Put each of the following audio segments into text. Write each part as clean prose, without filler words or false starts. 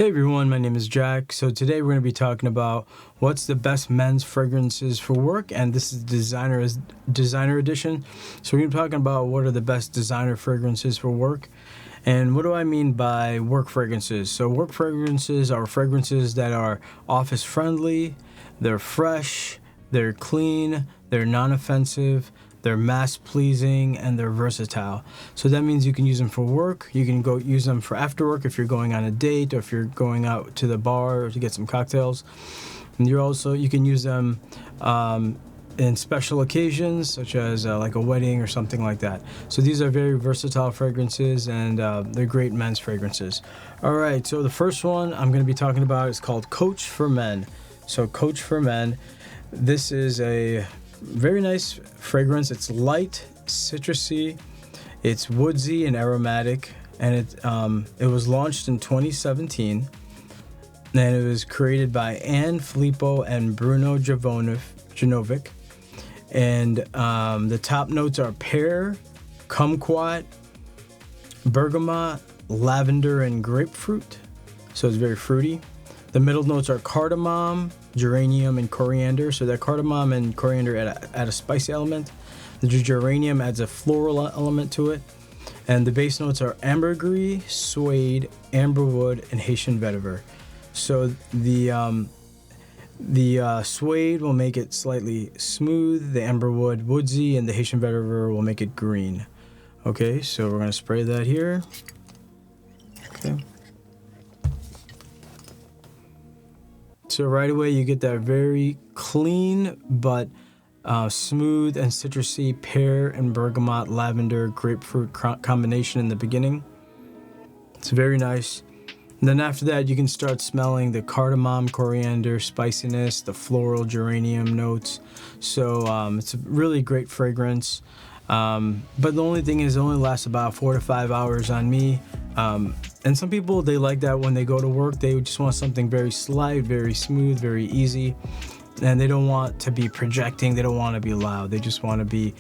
Hey everyone, my name is Jack. So today we're going to be talking about what's the best men's fragrances for work, and this is designer edition. So we're going to be talking about what are the best designer fragrances for work. And what do I mean by work fragrances? So work fragrances are fragrances that are office friendly, they're fresh, they're clean, they're non-offensive, they're mass pleasing, and they're versatile. So that means you can use them for work. You can go use them for after work if you're going on a date or if you're going out to the bar to get some cocktails. And you can use them in special occasions such as like a wedding or something like that. So these are very versatile fragrances, and they're great men's fragrances. All right, so the first one I'm going to be talking about is called Coach for Men. So Coach for Men, this is a very nice fragrance. It's light, citrusy, it's woodsy and aromatic, and it was launched in 2017, and it was created by Anne Filippo and Bruno Janovic. And the top notes are pear, kumquat, bergamot, lavender, and grapefruit. So it's very fruity. The middle notes are cardamom, geranium, and coriander. So that cardamom and coriander add a spicy element. The geranium adds a floral element to it. And the base notes are ambergris, suede, amberwood, and Haitian vetiver. So the suede will make it slightly smooth, the amberwood woodsy, and the Haitian vetiver will make it green. Okay, so we're going to spray that here. Okay. So right away you get that very clean but smooth and citrusy pear and bergamot, lavender, grapefruit combination in the beginning. It's very nice. And then after that you can start smelling the cardamom, coriander, spiciness, the floral geranium notes. So it's a really great fragrance. But the only thing is it only lasts about 4 to 5 hours on me. And some people, they like that when they go to work. They just want something very slight, very smooth, very easy. And they don't want to be projecting. They don't want to be loud. They just want to be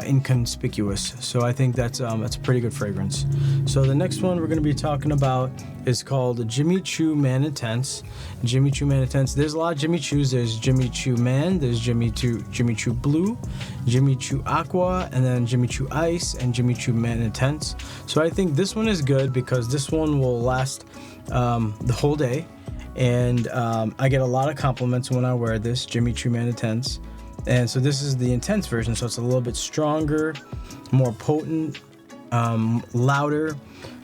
inconspicuous. So I think that's a pretty good fragrance. So the next one we're going to be talking about is called Jimmy Choo Man Intense. Jimmy Choo Man Intense. There's a lot of Jimmy Choos. There's Jimmy Choo Man. There's Jimmy Choo Blue, Jimmy Choo Aqua, and then Jimmy Choo Ice, and Jimmy Choo Man Intense. So I think this one is good because this one will last the whole day. And I get a lot of compliments when I wear this Jimmy Choo Man Intense. And so this is the intense version, so it's a little bit stronger, more potent, louder.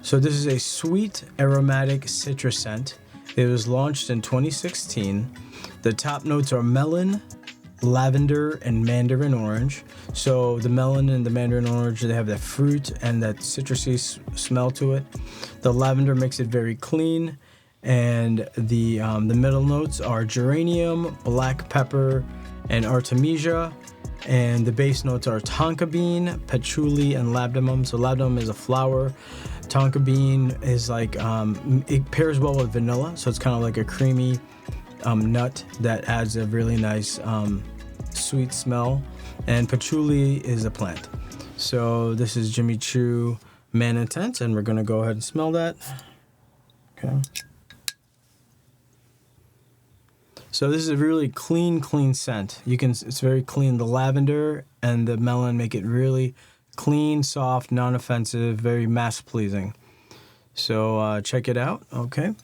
So this is a sweet, aromatic citrus scent. It was launched in 2016. The top notes are melon, lavender, and mandarin orange. So the melon and the mandarin orange, they have that fruit and that citrusy smell to it. The lavender makes it very clean. And the middle notes are geranium, black pepper, and artemisia. And the base notes are tonka bean, patchouli, and labdanum. So labdanum is a flower. Tonka bean is like, it pairs well with vanilla. So it's kind of like a creamy nut that adds a really nice sweet smell. And patchouli is a plant. So this is Jimmy Choo Man Intense, and we're going to go ahead and smell that. Okay. So this is a really clean scent. It's very clean. The lavender and the melon make it really clean, soft, non-offensive, very mass pleasing. So check it out, okay?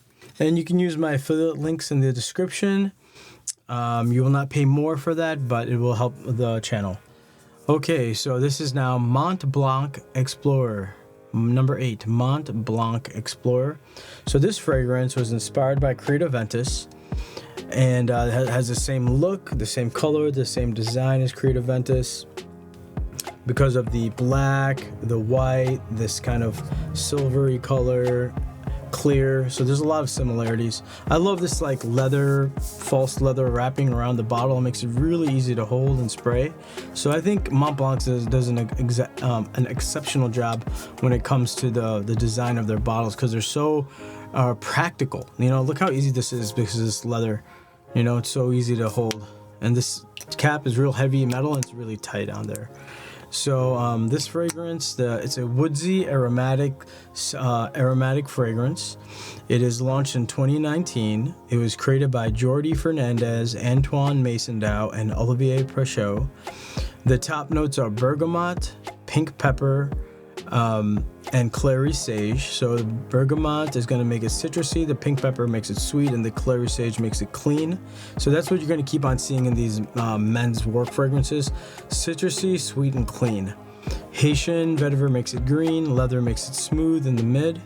And you can use my affiliate links in the description. You will not pay more for that, but it will help the channel. Okay, so this is now Mont Blanc Explorer. Number 8, Mont Blanc Explorer. So this fragrance was inspired by Aventus. And it has the same look, the same color, the same design as Aventus. Because of the black, the white, this kind of silvery color, clear. So there's a lot of similarities. I love this like leather, false leather wrapping around the bottle. It makes it really easy to hold and spray. So I think Mont Blanc does an exceptional job when it comes to the design of their bottles, because they're so practical. You know, look how easy this is because it's leather. You know, it's so easy to hold. And this cap is real heavy metal and it's really tight on there. So this fragrance, it's a woodsy aromatic fragrance. It is launched in 2019. It was created by Jordi Fernandez, Antoine Maisondow, and Olivier Prechot. The top notes are bergamot, pink pepper, and clary sage. So the bergamot is going to make it citrusy, the pink pepper makes it sweet, and the clary sage makes it clean. So that's what you're going to keep on seeing in these men's work fragrances: citrusy, sweet, and clean. Haitian vetiver makes it green, leather makes it smooth in the mid,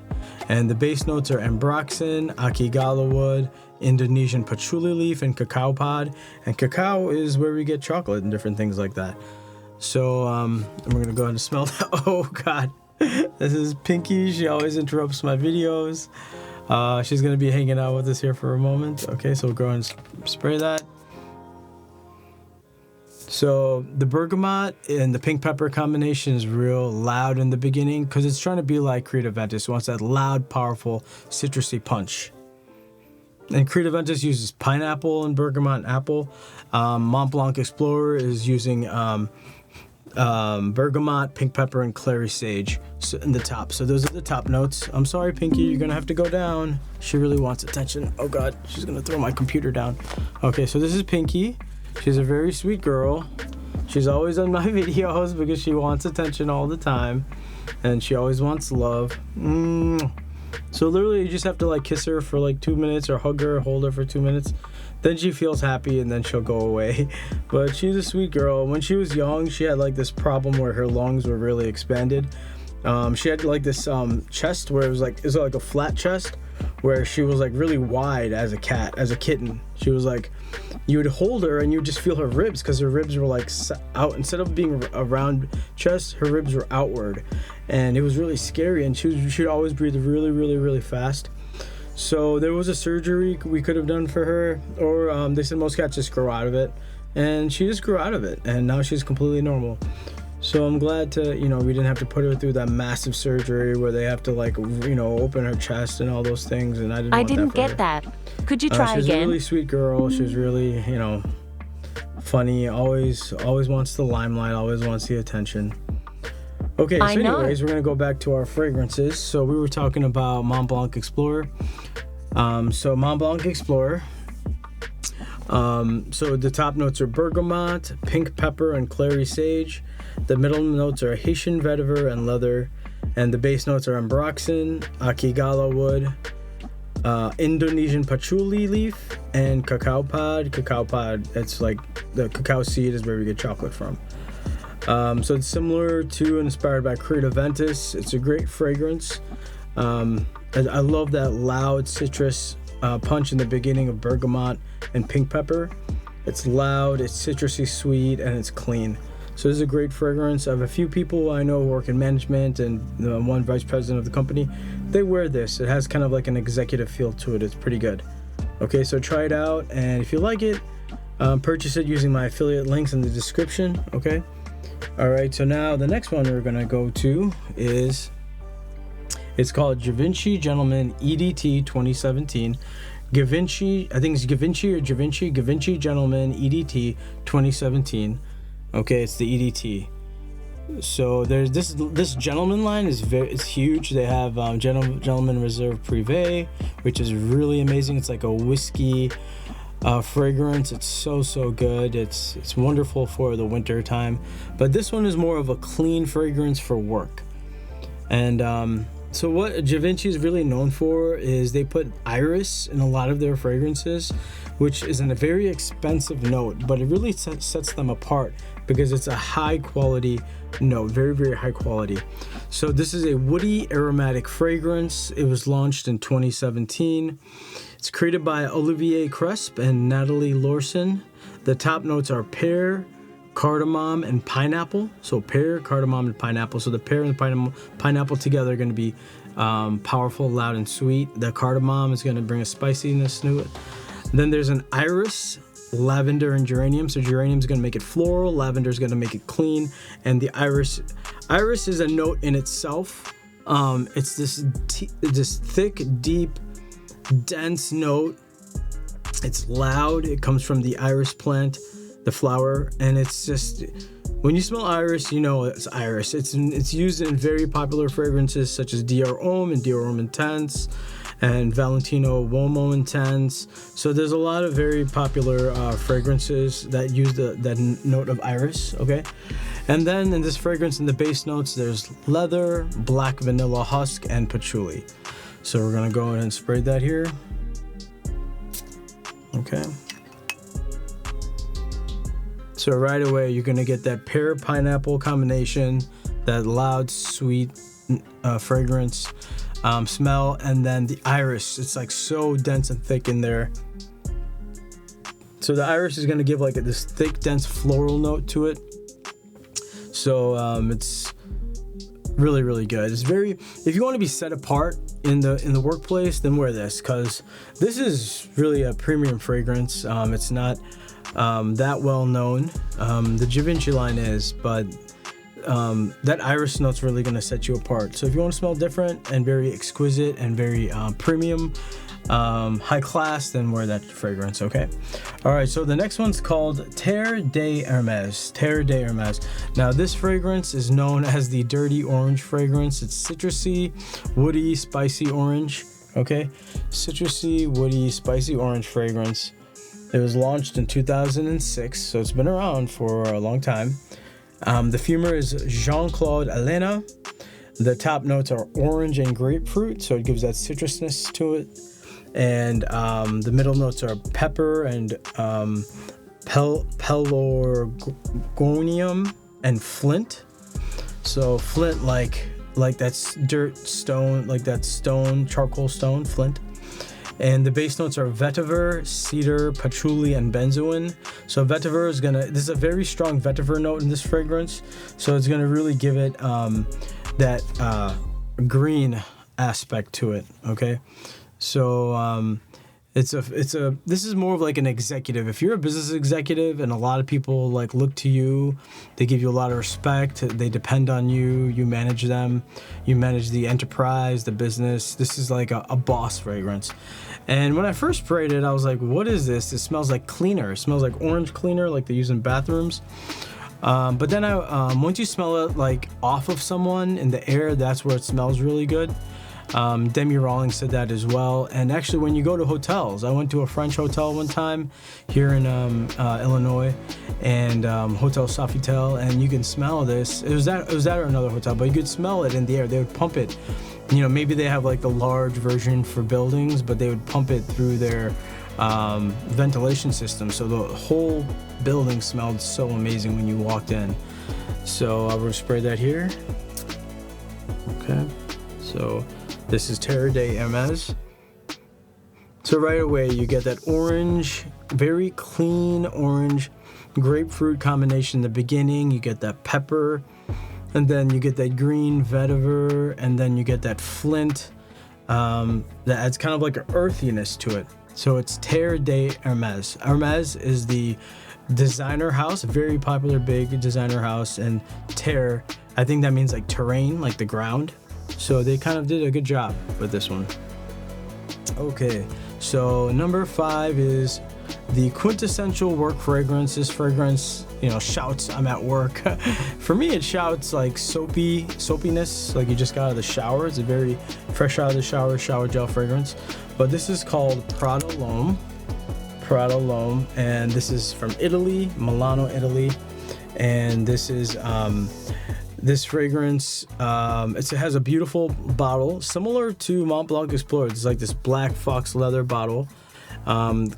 and the base notes are ambroxan, akigala wood, Indonesian patchouli leaf, and cacao pod. And cacao is where we get chocolate and different things like that. So we're gonna go ahead and smell that. Oh God, this is Pinky. She always interrupts my videos. She's gonna be hanging out with us here for a moment. Okay, so we'll go ahead and spray that. So the bergamot and the pink pepper combination is real loud in the beginning because it's trying to be like Creed Aventus. It wants that loud, powerful, citrusy punch. And Creed Aventus uses pineapple and bergamot and apple. Mont Blanc Explorer is using bergamot, pink pepper, and clary sage in the top. So those are the top notes. I'm sorry, Pinky, you're gonna have to go down. She really wants attention. Oh God, she's gonna throw my computer down. Okay, so this is Pinky. She's a very sweet girl. She's always on my videos because she wants attention all the time, and she always wants love. So literally you just have to like kiss her for like 2 minutes or hug her, hold her for 2 minutes. Then she feels happy and then she'll go away. But she's a sweet girl. When she was young, she had like this problem where her lungs were really expanded. She had like this chest where it was like a flat chest where she was like really wide as a kitten. She was like, you would hold her and you would just feel her ribs because her ribs were like out. Instead of being a round chest, her ribs were outward. And it was really scary, and she'd always breathe really, really, really fast. So there was a surgery we could have done for her, or they said most cats just grow out of it. And she just grew out of it, and now she's completely normal. So I'm glad to, we didn't have to put her through that massive surgery where they have to like, open her chest and all those things. And I didn't get that. Could you try she's again? She's a really sweet girl. She's really, funny. Always wants the limelight. Always wants the attention. Okay, so anyways, we're gonna go back to our fragrances. So we were talking about Mont Blanc Explorer. So Mont Blanc Explorer. So the top notes are bergamot, pink pepper, and clary sage. The middle notes are Haitian vetiver and leather, and the base notes are ambroxan, akigala wood, Indonesian patchouli leaf, and cacao pod. Cacao pod, it's like the cacao seed is where we get chocolate from. So it's similar to and inspired by Creed Aventus. It's a great fragrance. I love that loud citrus punch in the beginning of bergamot and pink pepper. It's loud, it's citrusy sweet, and it's clean. So this is a great fragrance. I have a few people I know who work in management, and one vice president of the company. They wear this. It has kind of like an executive feel to it. It's pretty good. Okay, so try it out, and if you like it, purchase it using my affiliate links in the description. Okay. All right, so now the next one we're gonna go to is, it's called Givenchy Gentleman EDT 2017. Givenchy, I think it's Givenchy or Givenchy Gentleman EDT 2017. Okay, it's the EDT. So there's this gentleman line it's huge. They have Gentleman Reserve Privé, which is really amazing. It's like a whiskey fragrance. It's so good. It's wonderful for the winter time. But this one is more of a clean fragrance for work. And so what Givenchy is really known for is they put iris in a lot of their fragrances, which is a very expensive note, but it really sets them apart because it's a high quality note, very, very high quality. So this is a woody aromatic fragrance. It was launched in 2017. It's created by Olivier Cresp and Natalie Lorson. The top notes are pear, cardamom, and pineapple. So pear, cardamom, and pineapple. So the pear and the pineapple together are going to be powerful, loud, and sweet. The cardamom is going to bring a spiciness to it. Then there's an iris, lavender, and geranium. So geranium is going to make it floral, lavender is going to make it clean, and the iris is a note in itself. It's this thick, deep, dense note. It's loud. It comes from the iris plant, the flower, and it's just When you smell iris, you know it's iris. It's used in very popular fragrances such as Dior Homme and Dior Homme Intense and Valentino Uomo Intense. So there's a lot of very popular fragrances that use that note of iris, okay? And then in this fragrance, in the base notes, there's leather, black vanilla husk, and patchouli. So we're gonna go ahead and spray that here. Okay. So right away, you're gonna get that pear pineapple combination, that loud, sweet fragrance smell, and then the iris. It's like so dense and thick in there. So the iris is gonna give like this thick, dense floral note to it. So it's really, really good. It's very, if you want to be set apart in the workplace, then wear this, because this is really a premium fragrance. It's not that well known. The Givenchy line is, but that iris note's really going to set you apart. So if you want to smell different and very exquisite and very premium, high class, then wear that fragrance, okay? All right, so the next one's called Terre de Hermes. Terre de Hermes. Now this fragrance is known as the dirty orange fragrance. It's citrusy, woody, spicy orange, okay? Citrusy, woody, spicy orange fragrance. It was launched in 2006, so it's been around for a long time. The fumer is Jean-Claude Elena. The top notes are orange and grapefruit, so it gives that citrusness to it. And the middle notes are pepper and pelargonium and flint. So flint, like that's dirt, stone, like that stone, charcoal stone, flint. And the base notes are vetiver, cedar, patchouli, and benzoin. So vetiver is this is a very strong vetiver note in this fragrance. So it's gonna really give it that green aspect to it, okay? So this is more of like an executive. If you're a business executive and a lot of people like look to you, they give you a lot of respect, they depend on you, you manage them, you manage the enterprise, the business. This is like a boss fragrance. And when I first sprayed it, I was like, what is this? It smells like cleaner. It smells like orange cleaner, like they use in bathrooms. But then once you smell it like off of someone in the air, that's where it smells really good. Demi Rawlings said that as well. And actually, when you go to hotels, I went to a French hotel one time here in Illinois, and Hotel Sofitel, and you can smell this. It was that or another hotel, but you could smell it in the air. They would pump it. You know, maybe they have like the large version for buildings, but they would pump it through their ventilation system. So the whole building smelled so amazing when you walked in. So I will spray that here. Okay. So this is Terre de Hermes. So right away you get that orange, very clean orange grapefruit combination in the beginning. You get that pepper, and then you get that green vetiver, and then you get that flint that adds kind of like an earthiness to it. So it's Terre de Hermes. Hermes is the designer house, a very popular big designer house, and terre, I think that means like terrain, like the ground. So they kind of did a good job with this one. Okay, so number 5 is the quintessential work fragrance. This fragrance, you know, shouts I'm at work. For me, it shouts like soapiness, like you just got out of the shower. It's a very fresh out of the shower gel fragrance. But this is called Prada L'Homme, and this is from Italy, Milano, Italy. And this is this fragrance, it has a beautiful bottle, similar to Mont Blanc Explorer. It's like this black fox leather bottle,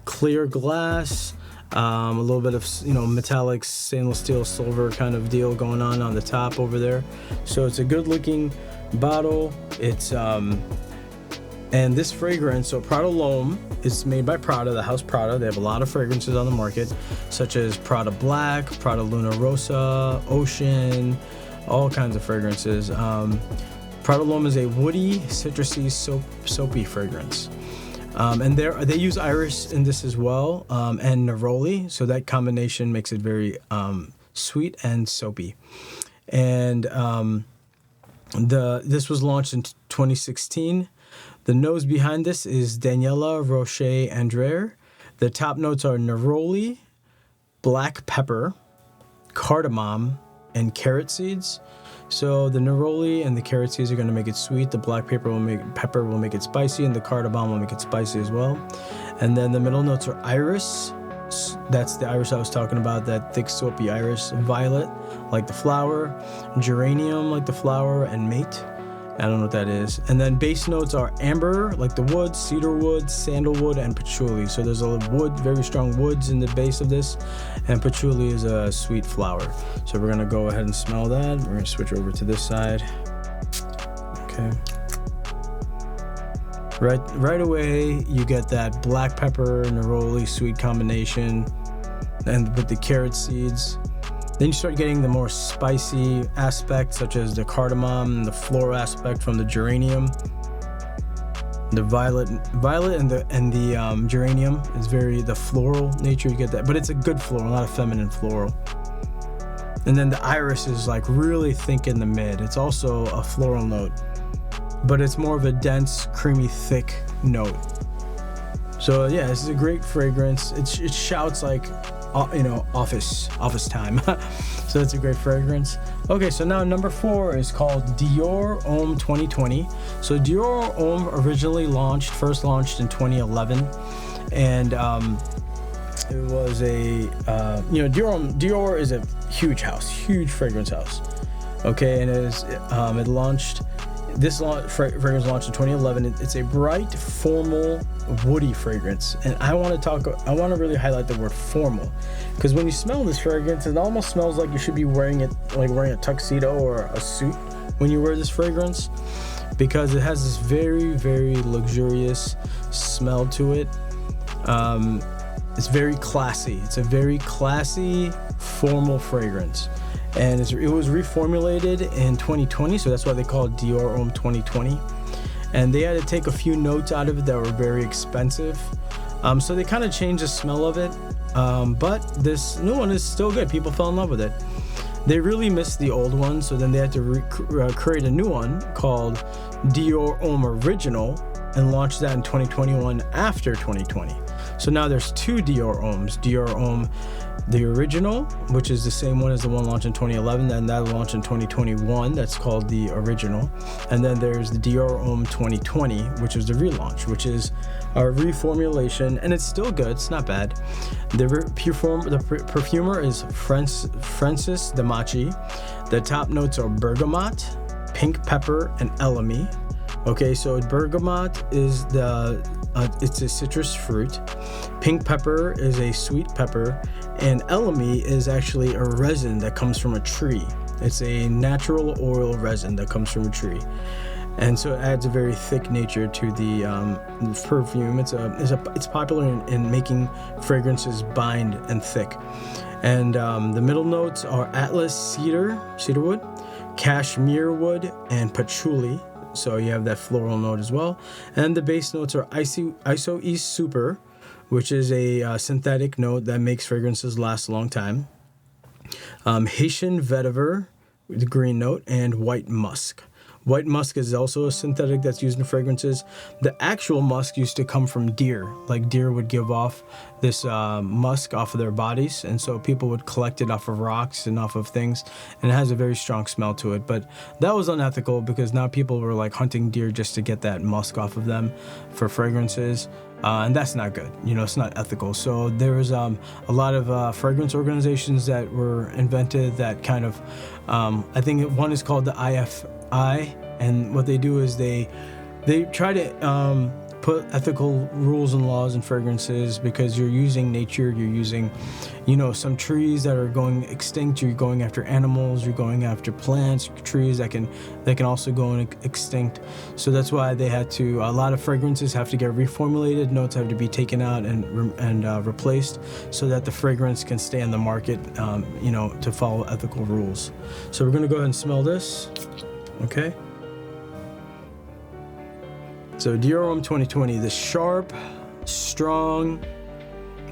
clear glass, a little bit of, you know, metallic stainless steel silver kind of deal going on the top over there. So it's a good looking bottle. It's and this fragrance, so Prada L'Homme, is made by Prada, the house Prada. They have a lot of fragrances on the market, such as Prada Black, Prada Luna Rosa, Ocean, all kinds of fragrances. Prada L'Homme is a woody, citrusy, soapy fragrance. And they use iris in this as well, and neroli, so that combination makes it very sweet and soapy. And this was launched in 2016. The nose behind this is Daniela Roche André. The top notes are neroli, black pepper, cardamom, and carrot seeds. So the neroli and the carrot seeds are going to make it sweet. The black pepper will make it spicy, and the cardamom will make it spicy as well. And then the middle notes are iris. That's the iris I was talking about, that thick soapy iris. Violet, like the flower. Geranium, like the flower. And mate. I don't know what that is. And then base notes are amber, like the wood, cedar wood, sandalwood, and patchouli. So there's a wood, very strong woods in the base of this, and patchouli is a sweet flower. So we're gonna go ahead and smell that. We're gonna switch over to this side. Okay. Right away, you get that black pepper, neroli, sweet combination, and with the carrot seeds. Then you start getting the more spicy aspect, such as the cardamom, the floral aspect from the geranium. The violet and the geranium is the floral nature. You get that, but it's a good floral, not a feminine floral. And then the iris is like really thick in the mid. It's also a floral note, but it's more of a dense, creamy, thick note. So yeah, this is a great fragrance. It shouts like, office time. So it's a great fragrance. Okay, so now number 4 is called Dior Homme 2020. So Dior Homme first launched in 2011, and it was a Dior is a huge fragrance house. Okay, and it launched. This fragrance launched in 2011. It's a bright, formal, woody fragrance, and I want to really highlight the word formal, because when you smell this fragrance, it almost smells like you should be wearing it, like wearing a tuxedo or a suit when you wear this fragrance, because it has this very, very luxurious smell to it. It's very classy. It's a very classy, formal fragrance. And it was reformulated in 2020, so that's why they call it Dior Homme 2020. And they had to take a few notes out of it that were very expensive. So they kind of changed the smell of it. But this new one is still good. People fell in love with it. They really missed the old one, so then they had to create a new one called Dior Homme Original and launch that in 2021 after 2020. So now there's 2 Dior Hommes. Dior Homme the original, which is the same one as the one launched in 2011, and that launched in 2021. That's called the original. And then there's the Dior Homme 2020, which is the relaunch, which is a reformulation, and it's still good. It's not bad. The perfumer is Francis Damachi. The top notes are bergamot, pink pepper, and elemi. Okay, so bergamot is it's a citrus fruit. Pink pepper is a sweet pepper, and elemi is actually a resin that comes from a tree. It's a natural oil resin that comes from a tree, and so it adds a very thick nature to the perfume. It's popular in making fragrances bind and thick. And the middle notes are atlas cedarwood, cashmere wood, and patchouli. So you have that floral note as well. And the base notes are Iso East Super, which is a synthetic note that makes fragrances last a long time. Haitian vetiver, the green note, and white musk. White musk is also a synthetic that's used in fragrances. The actual musk used to come from deer. Like deer would give off this musk off of their bodies, and so people would collect it off of rocks and off of things, and it has a very strong smell to it. But that was unethical, because now people were like hunting deer just to get that musk off of them for fragrances. And that's not good. It's not ethical. So there was a lot of fragrance organizations that were invented that kind of, I think one is called the IFI, and what they do is they try to put ethical rules and laws in fragrances, because you're using nature, you're using, some trees that are going extinct, you're going after animals, you're going after plants, trees that can also go extinct. So that's why they had to, a lot of fragrances have to get reformulated, notes have to be taken out and replaced, so that the fragrance can stay on the market, to follow ethical rules. So we're gonna go ahead and smell this, okay? So Dior Homme 2020, the sharp, strong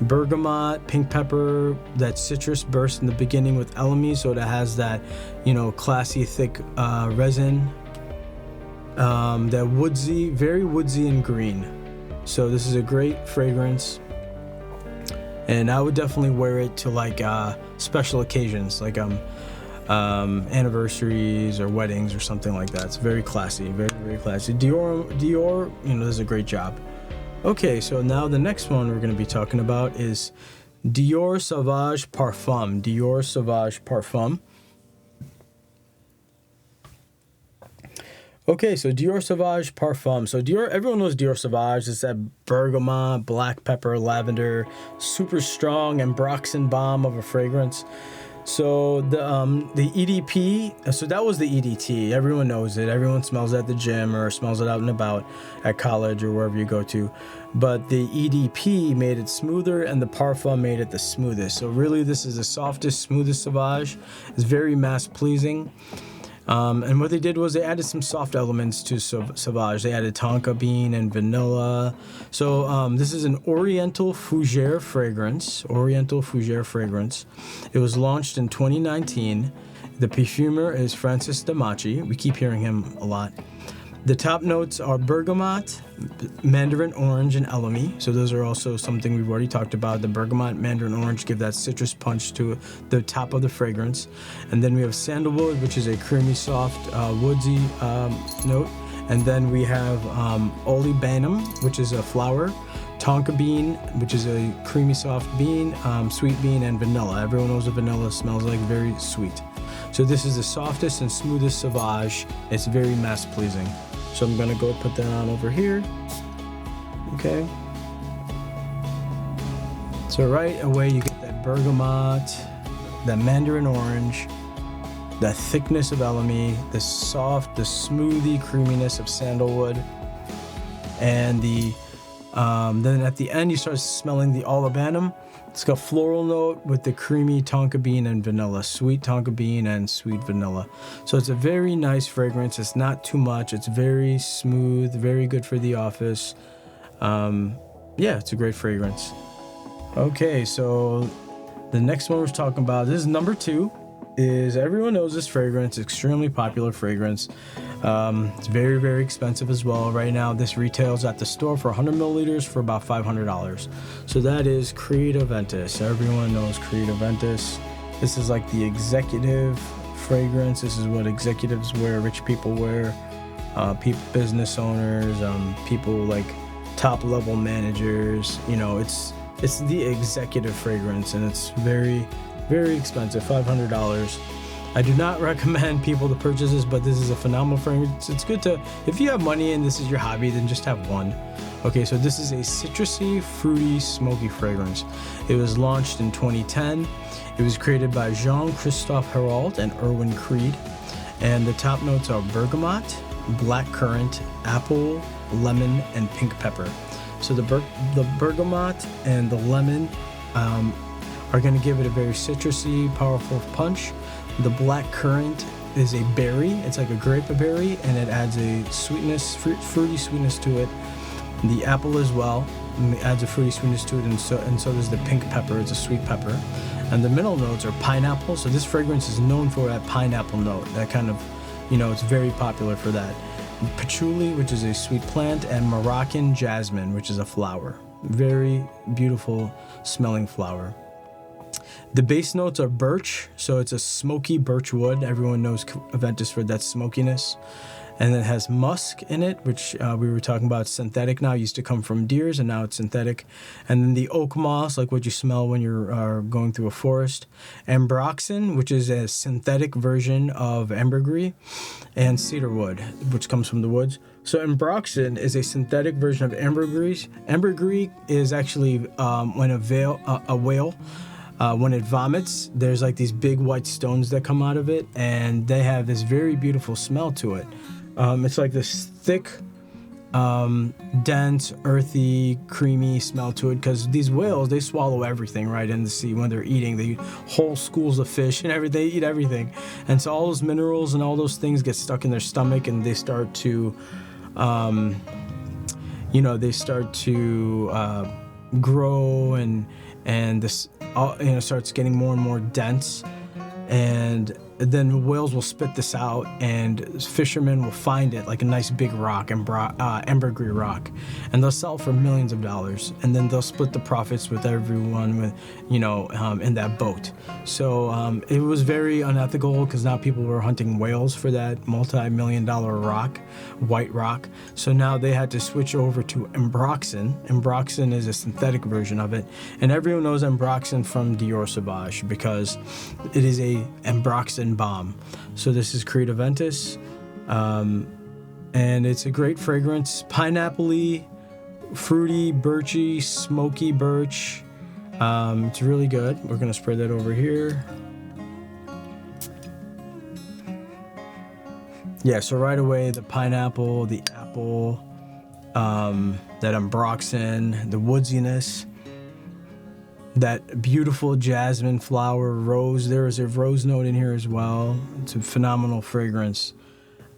bergamot, pink pepper, that citrus burst in the beginning with elemi, so it has that, classy, thick resin. That woodsy, very woodsy and green. So this is a great fragrance, and I would definitely wear it to like special occasions, like anniversaries or weddings or something like that. It's very classy, very, very classy. Dior, does a great job. Okay, so now the next one we're going to be talking about is Dior Sauvage Parfum. Dior Sauvage Parfum. Okay, so Dior Sauvage Parfum. So Dior, everyone knows Dior Sauvage. It's that bergamot, black pepper, lavender, super strong ambroxan bomb of a fragrance. So the EDP, so that was the EDT. Everyone knows it. Everyone smells it at the gym or smells it out and about at college or wherever you go to. But the EDP made it smoother and the Parfum made it the smoothest. So really this is the softest, smoothest Sauvage. It's very mass pleasing. And what they did was they added some soft elements to Sauvage. They added tonka bean and vanilla. So this is an Oriental Fougere fragrance. Oriental Fougere fragrance. It was launched in 2019. The perfumer is Francis Damachi. We keep hearing him a lot. The top notes are bergamot, mandarin orange, and elemi. So those are also something we've already talked about. The bergamot, mandarin orange give that citrus punch to the top of the fragrance. And then we have sandalwood, which is a creamy, soft, woodsy note. And then we have olibanum, which is a flower, tonka bean, which is a creamy, soft bean, sweet bean, and vanilla. Everyone knows that vanilla smells like very sweet. So this is the softest and smoothest Sauvage. It's very mass pleasing. So I'm gonna go put that on over here. Okay. So right away you get that bergamot, that mandarin orange, the thickness of elemi, the soft, the smoothie creaminess of sandalwood, and the then at the end you start smelling the olibanum. It's got floral note with the creamy tonka bean and vanilla, sweet tonka bean and sweet vanilla. So it's a very nice fragrance. It's not too much. It's very smooth, very good for the office. Yeah, it's a great fragrance. Okay, so the next one we're talking about, this is number 2, is everyone knows this fragrance, extremely popular fragrance. It's very, very expensive as well. Right now, this retails at the store for 100 milliliters for about $500. So that is Creed Aventus. Everyone knows Creed Aventus. This is like the executive fragrance. This is what executives wear, rich people wear, business owners, people like top level managers. It's the executive fragrance, and it's very, very expensive, $500. I do not recommend people to purchase this, but this is a phenomenal fragrance. It's good to, if you have money and this is your hobby, then just have one. Okay, so this is a citrusy, fruity, smoky fragrance. It was launched in 2010. It was created by Jean-Christophe Hérault and Erwin Creed. And the top notes are bergamot, blackcurrant, apple, lemon, and pink pepper. So the bergamot and the lemon are going to give it a very citrusy, powerful punch. The black currant is a berry. It's like a grape berry, and it adds a sweetness, fruity sweetness to it. The apple as well adds a fruity sweetness to it, and so does the pink pepper. It's a sweet pepper. And the middle notes are pineapple. So this fragrance is known for that pineapple note. That kind of, it's very popular for that. Patchouli, which is a sweet plant, and Moroccan jasmine, which is a flower. Very beautiful smelling flower. The base notes are birch, so it's a smoky birch wood. Everyone knows Aventus for that smokiness. And it has musk in it, which we were talking about synthetic now. It used to come from deers, and now it's synthetic. And then the oak moss, like what you smell when you're going through a forest. Ambroxan, which is a synthetic version of ambergris. And cedarwood, which comes from the woods. So ambroxan is a synthetic version of ambergris. Ambergris is actually when a whale when it vomits, there's like these big white stones that come out of it, and they have this very beautiful smell to it. It's like this thick, dense, earthy, creamy smell to it, because these whales, they swallow everything right in the sea when they're eating. They eat whole schools of fish and everything. They eat everything. And so all those minerals and all those things get stuck in their stomach, and they start to, grow, and this starts getting more and more dense, and then whales will spit this out, and fishermen will find it like a nice big rock, ambergris rock, and they'll sell it for millions of dollars, and then they'll split the profits with everyone with, in that boat. So it was very unethical because now people were hunting whales for that multi-million-dollar rock, white rock. So now they had to switch over to ambroxan. Ambroxan is a synthetic version of it, and everyone knows ambroxan from Dior Sauvage because it is a ambroxan bomb. So this is Creed Aventus, and it's a great fragrance, pineapple-y, fruity, birchy, smoky birch. It's really good. We're gonna spray that over here. Yeah, so right away the pineapple, the apple, that ambroxan, the woodsiness, that beautiful jasmine flower, rose. There is a rose note in here as well. It's a phenomenal fragrance.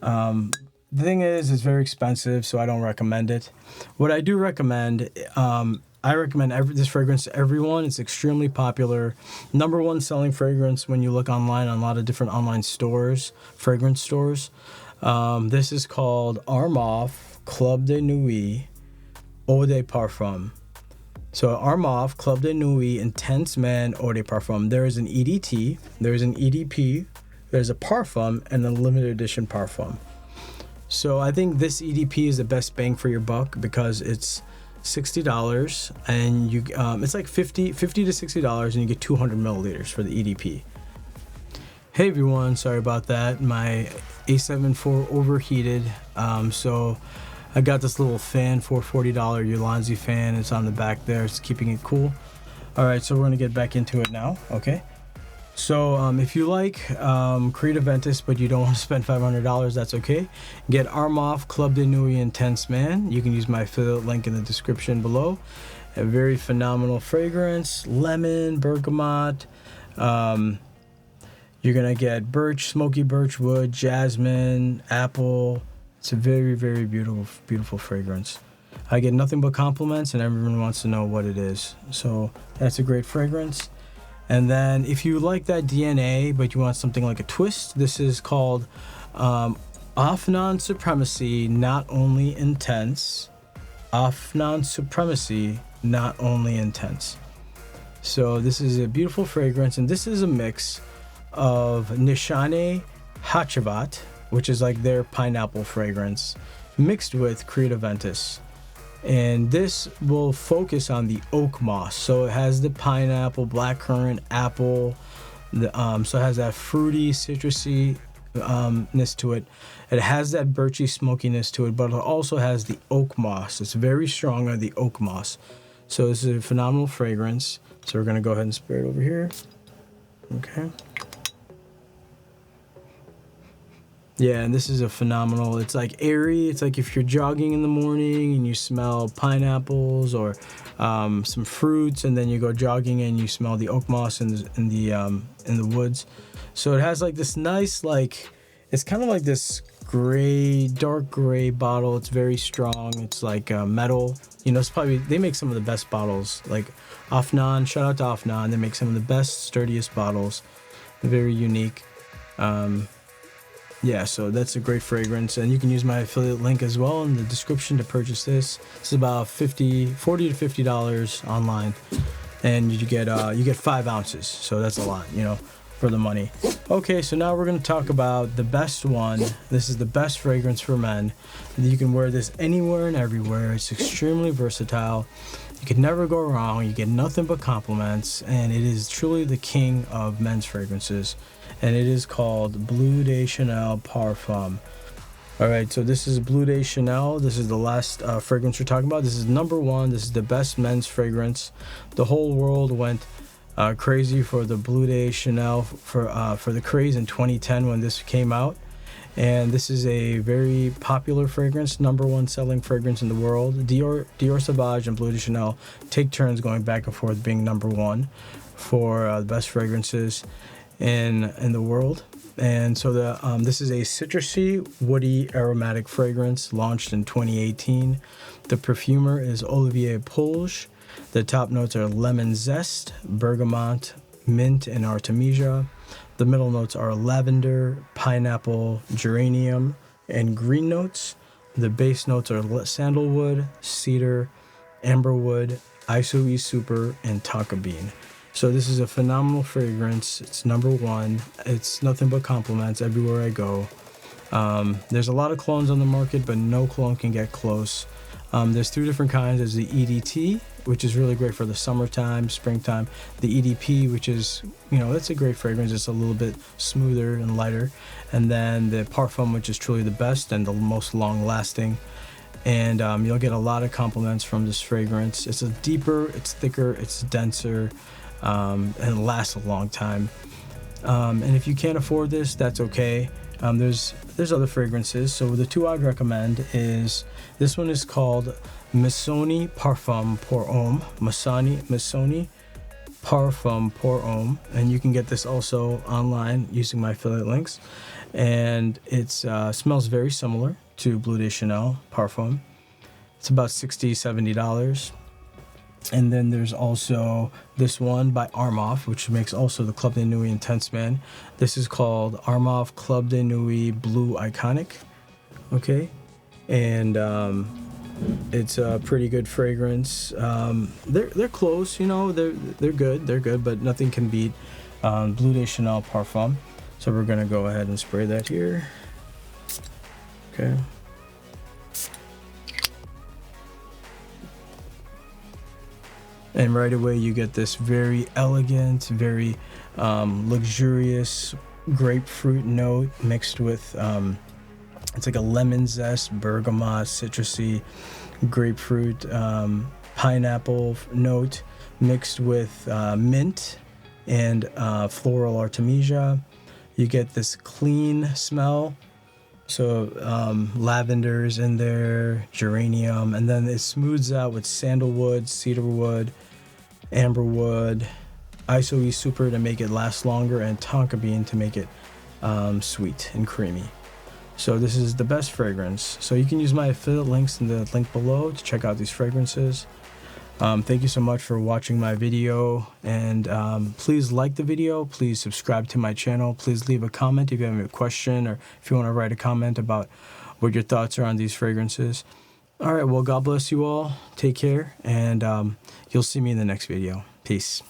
The thing is, it's very expensive, so I don't recommend it. What I do recommend, I recommend this fragrance to everyone. It's extremely popular. #1 selling fragrance when you look online on a lot of different online stores, fragrance stores. This is called Armaf Club de Nuit Eau de Parfum. So Armaf Club de Nuit Intense Man Eau de Parfum. There is an EDT, there is an EDP, there's a Parfum, and a limited edition Parfum. So I think this EDP is the best bang for your buck because it's $60, and you it's like $50 to $60, and you get 200 milliliters for the EDP. Hey everyone, sorry about that. My A7 IV overheated, so I got this little fan for $40 Ulanzi fan. It's on the back there. It's keeping it cool. All right, so we're gonna get back into it now. Okay. So if you like Creed Aventus, but you don't want to spend $500, that's okay. Get Armaf Club de Nuit Intense Man. You can use my affiliate link in the description below. A very phenomenal fragrance, lemon, bergamot. You're gonna get birch, smoky birch wood, jasmine, apple. It's a very, very beautiful fragrance. I get nothing but compliments, and everyone wants to know what it is. So that's a great fragrance. And then if you like that DNA, but you want something like a twist, this is called Afnan Supremacy, Not Only Intense. Afnan Supremacy, Not Only Intense. So this is a beautiful fragrance, and this is a mix of Nishane Hacivat, which is like their pineapple fragrance, mixed with Creed Aventus. And this will focus on the oak moss. So it has the pineapple, blackcurrant, apple, so it has that fruity, citrusy ness to it. It has that birchy smokiness to it, but it also has the oak moss. It's very strong on the oak moss. So this is a phenomenal fragrance. So we're gonna go ahead and spray it over here. Okay. Yeah, and this is a phenomenal, it's like airy. It's like if you're jogging in the morning and you smell pineapples or some fruits, and then you go jogging and you smell the oak moss in the woods. So it has like this nice, like, it's kind of like this gray, dark gray bottle. It's very strong. It's like metal. It's probably, they make some of the best bottles. Like Afnan, shout out to Afnan. They make some of the best, sturdiest bottles. They're very unique. Yeah, so that's a great fragrance, and you can use my affiliate link as well in the description to purchase this. It's about $40 to $50 online, and you get 5 ounces, so that's a lot, for the money. Okay, so now we're gonna talk about the best one. This is the best fragrance for men. You can wear this anywhere and everywhere. It's extremely versatile. You can never go wrong. You get nothing but compliments, and it is truly the king of men's fragrances. And it is called Bleu De Chanel Parfum. All right, so this is Bleu De Chanel. This is the last fragrance we're talking about. This is #1. This is the best men's fragrance. The whole world went crazy for the Bleu De Chanel for the craze in 2010 when this came out. And this is a very popular fragrance, #1 selling fragrance in the world. Dior Sauvage and Bleu De Chanel take turns going back and forth being #1 for the best fragrances in the world. And so this is a citrusy, woody, aromatic fragrance launched in 2018. The perfumer is Olivier Polge. The top notes are lemon zest, bergamot, mint, and artemisia. The middle notes are lavender, pineapple, geranium, and green notes. The base notes are sandalwood, cedar, amberwood, iso-e super, and tonka bean. So this is a phenomenal fragrance. It's number one. It's nothing but compliments everywhere I go. There's a lot of clones on the market, but no clone can get close. There's 3 different kinds. There's the EDT, which is really great for the summertime, springtime. The EDP, which is, that's a great fragrance. It's a little bit smoother and lighter. And then the Parfum, which is truly the best and the most long lasting. And you'll get a lot of compliments from this fragrance. It's deeper, it's thicker, it's denser, and it lasts a long time. And if you can't afford this, that's okay. There's other fragrances. So the 2 I'd recommend is, this one is called Missoni Parfum pour Homme. Missoni Parfum pour Homme. And you can get this also online using my affiliate links. And it smells very similar to Bleu De Chanel Parfum. It's about $60, $70. And then there's also this one by Armaf, which makes also the Club de Nuit Intense Man. This is called Armaf Club de Nuit Blue Iconic. Okay, and it's a pretty good fragrance. They're close, they're good, but nothing can beat Bleu De Chanel Parfum. So we're gonna go ahead and spray that here. Okay. And right away you get this very elegant, very luxurious grapefruit note mixed with, it's like a lemon zest, bergamot, citrusy, grapefruit, pineapple note mixed with mint and floral artemisia. You get this clean smell. So lavender's in there, geranium, and then it smooths out with sandalwood, cedarwood, amberwood, iso-e super to make it last longer, and tonka bean to make it sweet and creamy. So this is the best fragrance. So you can use my affiliate links in the link below to check out these fragrances. Thank you so much for watching my video, and please like the video, please subscribe to my channel, please leave a comment if you have a question or if you want to write a comment about what your thoughts are on these fragrances. All right, well, God bless you all, take care, and you'll see me in the next video. Peace.